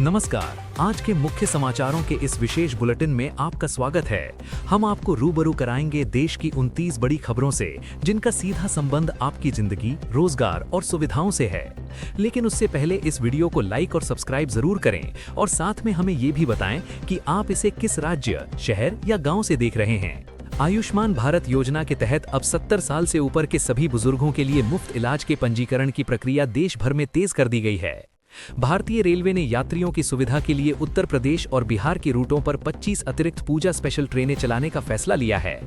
नमस्कार। आज के मुख्य समाचारों के इस विशेष बुलेटिन में आपका स्वागत है। हम आपको रूबरू कराएंगे देश की 29 बड़ी खबरों से, जिनका सीधा संबंध आपकी जिंदगी, रोजगार और सुविधाओं से है। लेकिन उससे पहले इस वीडियो को लाइक और सब्सक्राइब जरूर करें और साथ में हमें ये भी बताएं कि आप इसे किस राज्य, शहर या गाँव से देख रहे हैं। आयुष्मान भारत योजना के तहत अब 70 साल से ऊपर के सभी बुजुर्गों के लिए मुफ्त इलाज के पंजीकरण की प्रक्रिया देश भर में तेज कर दी गई है। भारतीय रेलवे ने यात्रियों की सुविधा के लिए उत्तर प्रदेश और बिहार के रूटों पर 25 अतिरिक्त पूजा स्पेशल ट्रेनें चलाने का फैसला लिया है।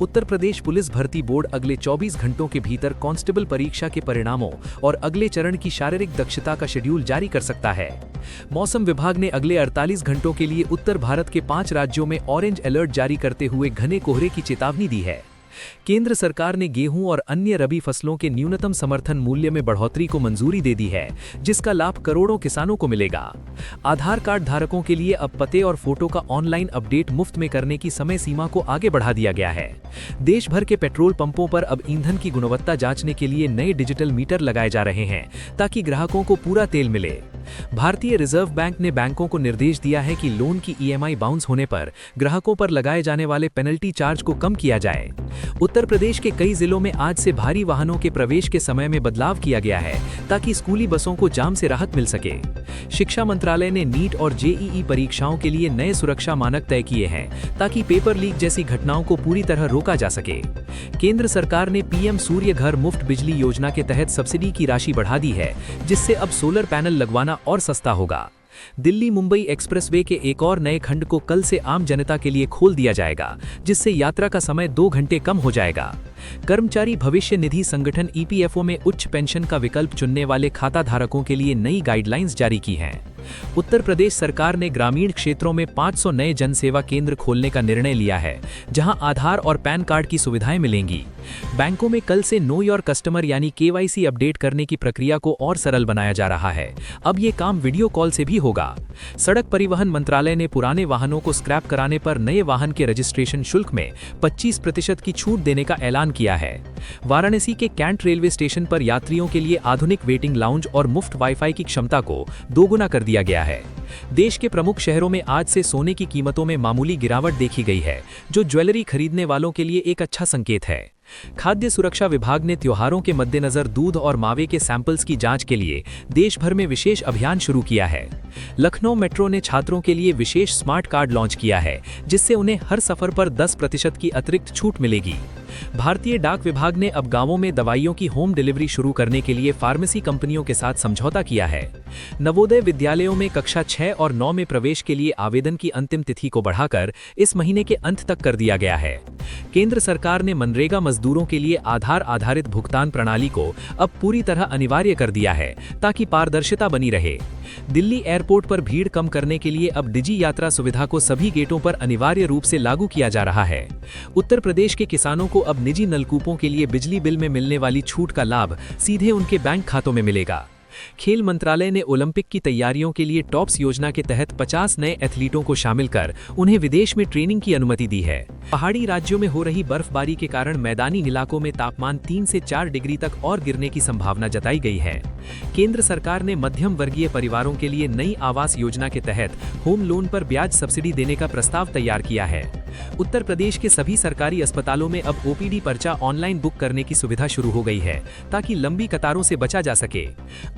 उत्तर प्रदेश पुलिस भर्ती बोर्ड अगले 24 घंटों के भीतर कांस्टेबल परीक्षा के परिणामों और अगले चरण की शारीरिक दक्षता का शेड्यूल जारी कर सकता है। मौसम विभाग ने अगले 48 घंटों के लिए उत्तर भारत के 5 राज्यों में ऑरेंज अलर्ट जारी करते हुए घने कोहरे की चेतावनी दी है। केंद्र सरकार ने गेहूं और अन्य रबी फसलों के न्यूनतम समर्थन मूल्य में बढ़ोतरी को मंजूरी दे दी है, जिसका लाभ करोड़ों किसानों को मिलेगा। आधार कार्ड धारकों के लिए अब पते और फोटो का ऑनलाइन अपडेट मुफ्त में करने की समय सीमा को आगे बढ़ा दिया गया है। देश भर के पेट्रोल पंपों पर अब ईंधन की गुणवत्ता जांचने के लिए नए डिजिटल मीटर लगाए जा रहे हैं, ताकि ग्राहकों को पूरा तेल मिले। भारतीय रिजर्व बैंक ने बैंकों को निर्देश दिया है कि लोन की ईएमआई बाउंस होने पर ग्राहकों पर लगाए जाने वाले पेनल्टी चार्ज को कम किया जाए। उत्तर प्रदेश के कई जिलों में आज से भारी वाहनों के प्रवेश के समय में बदलाव किया गया है, ताकि स्कूली बसों को जाम से राहत मिल सके। शिक्षा मंत्रालय ने नीट और जेईई परीक्षाओं के लिए नए सुरक्षा मानक तय किए हैं, ताकि पेपर लीक जैसी घटनाओं को पूरी तरह रोका जा सके। केंद्र सरकार ने पीएम सूर्य घर मुफ्त बिजली योजना के तहत सब्सिडी की राशि बढ़ा दी है, जिससे अब सोलर पैनल लगवाना और सस्ता होगा। दिल्ली मुंबई एक्सप्रेसवे के एक और नए खंड को कल से आम जनता के लिए खोल दिया जाएगा, जिससे यात्रा का समय 2 घंटे कम हो जाएगा। कर्मचारी भविष्य निधि संगठन ईपीएफओ में उच्च पेंशन का विकल्प चुनने वाले खाता धारकों के लिए नई गाइडलाइंस जारी की हैं। उत्तर प्रदेश सरकार ने ग्रामीण क्षेत्रों में 500 नए जनसेवा केंद्र खोलने का निर्णय लिया है, जहां आधार और पैन कार्ड की सुविधाएं मिलेंगी। बैंकों में कल से नो योर कस्टमर यानी केवाईसी अपडेट करने की प्रक्रिया को और सरल बनाया जा रहा है। अब ये काम वीडियो कॉल से भी होगा। सड़क परिवहन मंत्रालय ने पुराने वाहनों को स्क्रैप कराने पर नए वाहन के रजिस्ट्रेशन शुल्क में 25% की छूट देने का ऐलान किया है। वाराणसी के कैंट रेलवे स्टेशन पर यात्रियों के लिए आधुनिक वेटिंग लाउंज और मुफ्त वाईफाई की क्षमता को 2 गुना कर दिया गया है। देश के प्रमुख शहरों में आज से सोने की कीमतों में मामूली गिरावट देखी गई है, जो ज्वेलरी खरीदने वालों के लिए एक अच्छा संकेत है। खाद्य सुरक्षा विभाग ने त्योहारों के मद्देनजर दूध और मावे के सैंपल्स की जांच के लिए देश भर में विशेष अभियान शुरू किया है। लखनऊ मेट्रो ने छात्रों के लिए विशेष स्मार्ट कार्ड लॉन्च किया है, जिससे उन्हें हर सफर पर 10% की अतिरिक्त छूट मिलेगी। भारतीय डाक विभाग ने अब गांवों में दवाइयों की होम डिलीवरी शुरू करने के लिए फार्मेसी कंपनियों के साथ समझौता किया है। नवोदय विद्यालयों में कक्षा 6 और 9 में प्रवेश के लिए आवेदन की अंतिम तिथि को बढ़ाकर इस महीने के अंत तक कर दिया गया है। केंद्र सरकार ने मनरेगा मजदूरों के लिए आधार आधारित भुगतान प्रणाली को अब पूरी तरह अनिवार्य कर दिया है, ताकि पारदर्शिता बनी रहे। दिल्ली एयरपोर्ट पर भीड़ कम करने के लिए अब डिजी यात्रा सुविधा को सभी गेटों पर अनिवार्य रूप से लागू किया जा रहा है। उत्तर प्रदेश के किसानों को अब निजी नलकूपों के लिए बिजली बिल में मिलने वाली छूट का लाभ सीधे उनके बैंक खातों में मिलेगा। खेल मंत्रालय ने ओलंपिक की तैयारियों के लिए टॉप्स योजना के तहत 50 नए एथलीटों को शामिल कर उन्हें विदेश में ट्रेनिंग की अनुमति दी है। पहाड़ी राज्यों में हो रही बर्फबारी के कारण मैदानी इलाकों में तापमान 3 से 4 डिग्री तक और गिरने की संभावना जताई गई है। केंद्र सरकार ने मध्यम वर्गीय परिवारों के लिए नई आवास योजना के तहत होम लोन पर ब्याज सब्सिडी देने का प्रस्ताव तैयार किया है। उत्तर प्रदेश के सभी सरकारी अस्पतालों में अब ओपीडी पर्चा ऑनलाइन बुक करने की सुविधा शुरू हो गई है, ताकि लंबी कतारों से बचा जा सके।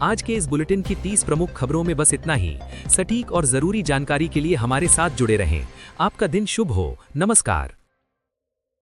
आज के इस बुलेटिन की 30 प्रमुख खबरों में बस इतना ही। सटीक और जरूरी जानकारी के लिए हमारे साथ जुड़े रहें। आपका दिन शुभ हो। नमस्कार।